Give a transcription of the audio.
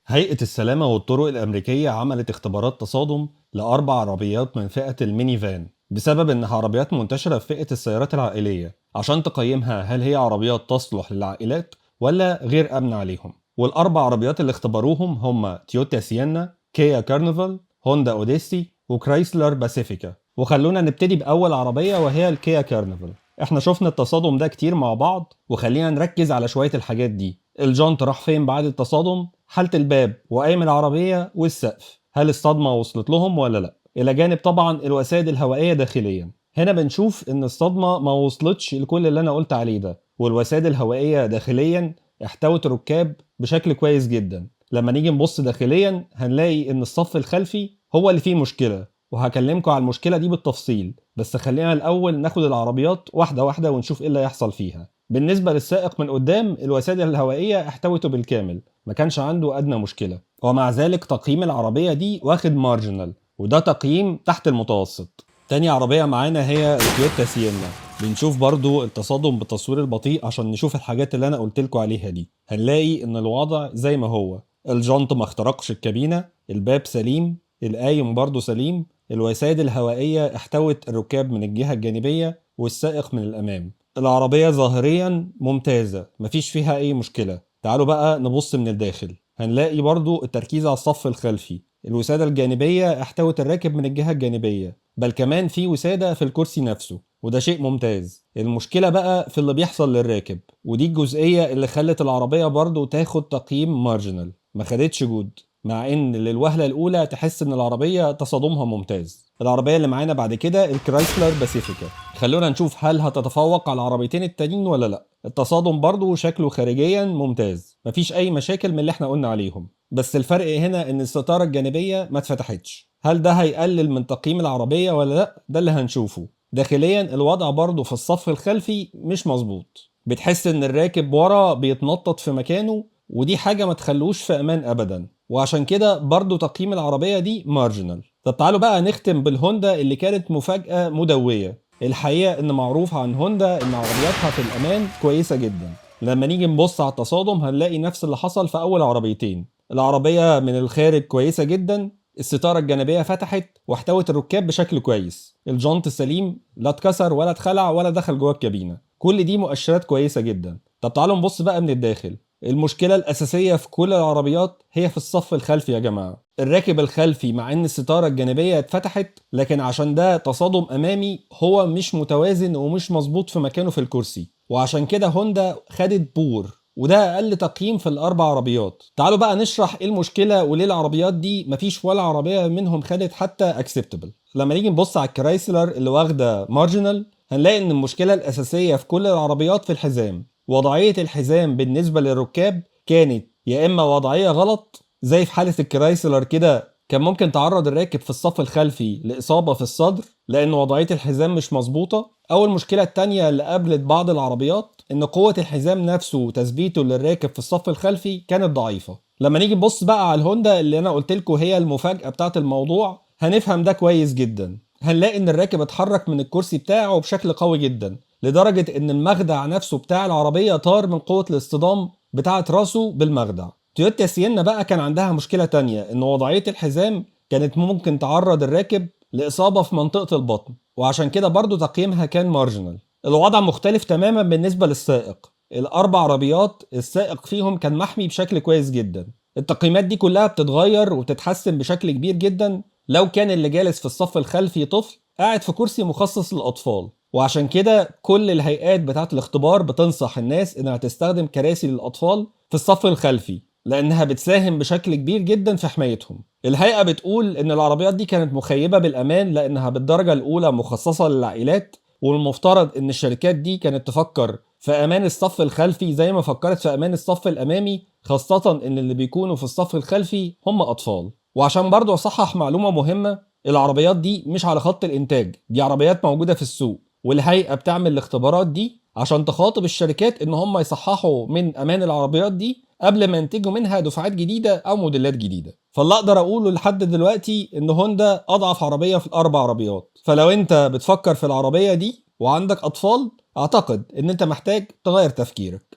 هيئة السلامة والطرق الأمريكية عملت اختبارات تصادم لأربع عربيات من فئة الميني فان بسبب إنها عربيات منتشرة في فئة السيارات العائلية عشان تقيمها هل هي عربيات تصلح للعائلات ولا غير آمنة عليهم. والأربع عربيات اللي اختبروهم هم تويوتا سيانا، كيا كارنيفال، هوندا أوديسي، وكرايسلر باسيفيكا. وخلونا نبتدي بأول عربية وهي الكيا كارنيفال. احنا شفنا التصادم ده كتير مع بعض وخلينا نركز على شوية الحاجات دي. الجنط راح فين بعد التصادم، حالة الباب وقايم العربية والسقف، هل الصدمة وصلت لهم ولا لا، إلى جانب طبعا الوسائد الهوائية داخليا. هنا بنشوف إن الصدمة ما وصلتش لكل اللي أنا قلت عليه ده، والوسائد الهوائية داخليا احتوت الركاب بشكل كويس جدا. لما نيجي نبص داخليا هنلاقي إن الصف الخلفي هو اللي فيه مشكلة، وهكلمكم على المشكلة دي بالتفصيل، بس خلينا الأول ناخد العربيات واحدة واحدة ونشوف إيه اللي هيحصل فيها. بالنسبة للسائق من قدام الوسائد الهوائية احتوته بالكامل، ما كانش عنده أدنى مشكلة، ومع ذلك تقييم العربية دي واخد مارجنال، وده تقييم تحت المتوسط. تاني عربية معانا هي التويوتا سيانا. بنشوف برضو التصادم بالتصوير البطيء عشان نشوف الحاجات اللي أنا قلتلكوا عليها دي. هنلاقي إن الوضع زي ما هو، الجنط ما اخترقش الكابينة، الباب سليم، القايم برضو سليم، الوسائد الهوائية احتوت الركاب من الجهة الجانبية والسائق من الأمام. العربية ظاهريا ممتازة، مفيش فيها أي مشكلة. تعالوا بقى نبص من الداخل، هنلاقي برضو التركيز على الصف الخلفي. الوسادة الجانبية احتوت الراكب من الجهة الجانبية، بل كمان في وسادة في الكرسي نفسه، وده شيء ممتاز. المشكلة بقى في اللي بيحصل للراكب، ودي الجزئية اللي خلت العربية برضو تاخد تقييم مارجنال، ما خدتش جود، مع ان للوهلة الاولى تحس ان العربية تصادمها ممتاز. العربية اللي معانا بعد كده الكرايسلر باسيفيكا. خلونا نشوف هل هتتفوق على العربيتين التانيين ولا لا. التصادم برضو شكله خارجيا ممتاز، مفيش اي مشاكل من اللي احنا قلنا عليهم، بس الفرق هنا ان الستارة الجانبية ما اتفتحتش. هل ده هيقلل من تقييم العربية ولا لا؟ ده اللي هنشوفه. داخليا الوضع برضو في الصف الخلفي مش مظبوط، بتحس ان الراكب ورا بيتنطط في مكانه، ودي حاجة ما تخلوش في امان ابدا، وعشان كده برضو تقييم العربية دي مارجنال. طب تعالوا بقى نختم بالهوندا اللي كانت مفاجأة مدوية. الحقيقة ان معروف عن هوندا ان عربياتها في الامان كويسة جدا. لما نيجي نبص على التصادم هنلاقي نفس اللي حصل في اول عربيتين. العربية من الخارج كويسة جدا، الستارة الجانبية فتحت واحتوت الركاب بشكل كويس، الجنط سليم، لا اتكسر ولا اتخلع ولا دخل جوه الكابينة، كل دي مؤشرات كويسة جدا. طب تعالوا نبص بقى من الداخل. المشكلة الأساسية في كل العربيات هي في الصف الخلفي يا جماعة. الراكب الخلفي مع ان الستارة الجانبية اتفتحت، لكن عشان ده تصادم امامي هو مش متوازن ومش مظبوط في مكانه في الكرسي، وعشان كده هوندا خدت بور، وده اقل تقييم في الاربع عربيات. تعالوا بقى نشرح ايه المشكلة وليه العربيات دي مفيش ولا عربية منهم خدت حتى اكسبتبل. لما نيجي نبص على الكرايسلر اللي واخدة مارجنال هنلاقي ان المشكلة الاساسية في كل العربيات في الحزام. وضعية الحزام بالنسبة للركاب كانت يا اما وضعية غلط، زي في حالة الكرايسلر كده كان ممكن تعرض الراكب في الصف الخلفي لإصابة في الصدر لأن وضعية الحزام مش مظبوطة، أو المشكلة التانية اللي قابلت بعض العربيات إن قوة الحزام نفسه وتثبيته للراكب في الصف الخلفي كانت ضعيفة. لما نيجي نبص بقى على الهوندا اللي أنا قلتلكوا هي المفاجأة بتاعت الموضوع هنفهم ده كويس جدا. هنلاقي إن الراكب اتحرك من الكرسي بتاعه بشكل قوي جدا، لدرجة إن المخدع نفسه بتاع العربية طار من قوة الاصطدام بتاعة راسه بالمخدع. تويوتا سيانا بقى كان عندها مشكلة تانية، ان وضعية الحزام كانت ممكن تعرض الراكب لإصابة في منطقة البطن، وعشان كده برضو تقييمها كان مارجنال. الوضع مختلف تماما بالنسبة للسائق. الأربع عربيات السائق فيهم كان محمي بشكل كويس جدا. التقييمات دي كلها بتتغير وتتحسن بشكل كبير جدا لو كان اللي جالس في الصف الخلفي طفل قاعد في كرسي مخصص للأطفال، وعشان كده كل الهيئات بتاعت الاختبار بتنصح الناس انها تستخدم كراسي للأطفال في الصف الخلفي لأنها بتساهم بشكل كبير جدا في حمايتهم. الهيئة بتقول إن العربيات دي كانت مخيبة بالأمان لأنها بالدرجة الأولى مخصصة للعائلات، والمفترض إن الشركات دي كانت تفكر في أمان الصف الخلفي زي ما فكرت في أمان الصف الأمامي، خاصة إن اللي بيكونوا في الصف الخلفي هم أطفال. وعشان برضو أصحح معلومة مهمة، العربيات دي مش على خط الإنتاج، دي عربيات موجودة في السوق، والهيئة بتعمل الاختبارات دي عشان تخاطب الشركات إن هم يصححوا من أمان العربيات دي قبل ما ينتجوا منها دفعات جديدة أو موديلات جديدة. فاللي أقدر أقوله لحد دلوقتي إن هوندا أضعف عربية في الأربع عربيات، فلو أنت بتفكر في العربية دي وعندك أطفال أعتقد إن أنت محتاج تغير تفكيرك.